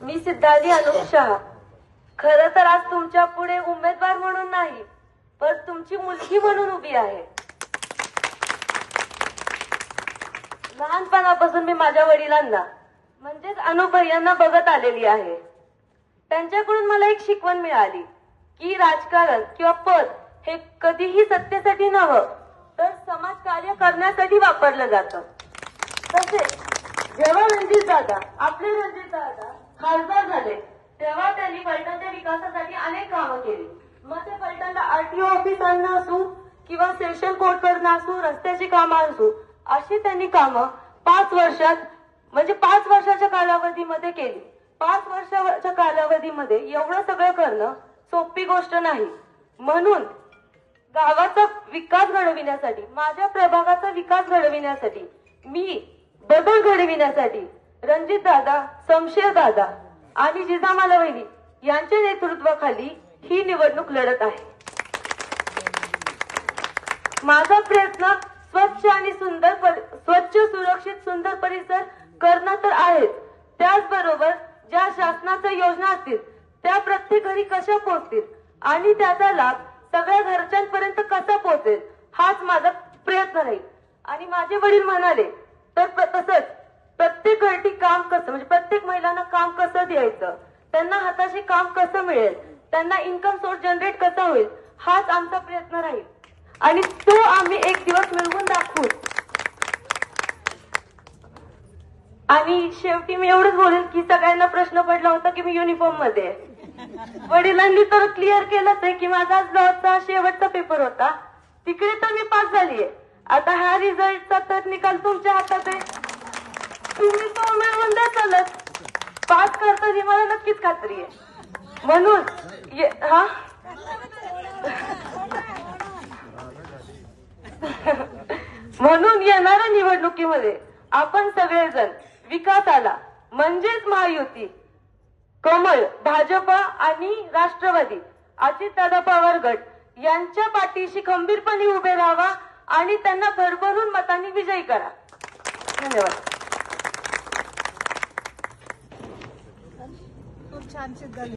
मी सिद्धाली अनुप शहा. खरं तर आज तुमच्या पुढे उमेदवार म्हणून नाही, पण तुमची मुलगी म्हणून उभी आहे. लहानपणापासून मी माझ्या वडिलांना म्हणजेच अनुप भैयांना बघत आलेली आहे. त्यांच्याकडून मला एक शिकवण मिळाली की राजकारण किंवा पद हे कधीही सत्तेसाठी नव्हतं, तर समाज कार्य करण्यासाठी वापरलं जातं. तसेच जेव्हा आपले रणजित दादा खासदार झाले, तेव्हा त्यांनी फलटणच्या विकासासाठी अनेक कामं केली. मग ते फलटणला आरटीओ ऑफिसांना असू किंवा सेशन कोर्ट करणं असू, रस्त्याची कामं असू, अशी त्यांनी कामं 5 वर्षात म्हणजे 5 वर्षाच्या कालावधीमध्ये केली. 5 वर्षाच्या कालावधीमध्ये एवढं सगळं करणं सोपी गोष्ट नाही. म्हणून गावाचा विकास घडविण्यासाठी, माझ्या प्रभागाचा विकास घडविण्यासाठी, मी बदल घडविण्यासाठी रणजित दादा, शमशेर दादा आणि जिजामाला वहिनी यांच्या नेतृत्वाखाली ही निवडणूक लढत आहे. माझा प्रयत्न स्वच्छ आणि स्वच्छ, सुरक्षित, सुंदर परिसर करणं तर आहेच, त्याचबरोबर ज्या शासनाच्या योजना असतील त्या प्रत्येक घरी कशा पोहोचतील आणि त्याचा लाभ सगळ्या घरच्यांपर्यंत कसा पोहोचेल, हाच माझा प्रयत्न राहील. आणि माझे वडील म्हणाले तर तसंच प्रत्येक घरटी काम कसं, म्हणजे प्रत्येक महिलांना काम कसं द्यायचं, त्यांना हाताशी काम कसं मिळेल, त्यांना इन्कम सोर्स जनरेट कसा होईल, हाच आमचा प्रयत्न राहील. आणि तो आम्ही एक दिवस मिळवून दाखवू. आणि शेवटी मी एवढंच बोलेन की सगळ्यांना प्रश्न पडला होता की मी युनिफॉर्म मध्ये आहे. वडिलांनी तर क्लिअर केलंच आहे की माझा आज लॉचा शेवटचा पेपर होता, तिकडे तर मी पास झालीये. आता हा रिझल्टचा तर निकाल तुमच्या हातात आहे, तुम्ही तो मिळवून द्या. चालत पास करता ही मला नक्कीच खात्री आहे. म्हणून म्हणून येणाऱ्या निवडणुकीमध्ये आपण सगळेजण विकासाला म्हणजेच महायुती, कमळ, भाजपा आणि राष्ट्रवादी, अजितदादा पवार गट यांच्या पाठीशी खंबीरपणे उभे राहावा आणि त्यांना भरभरून मतांनी विजयी करा. धन्यवाद. खूप छान सिद्धांत.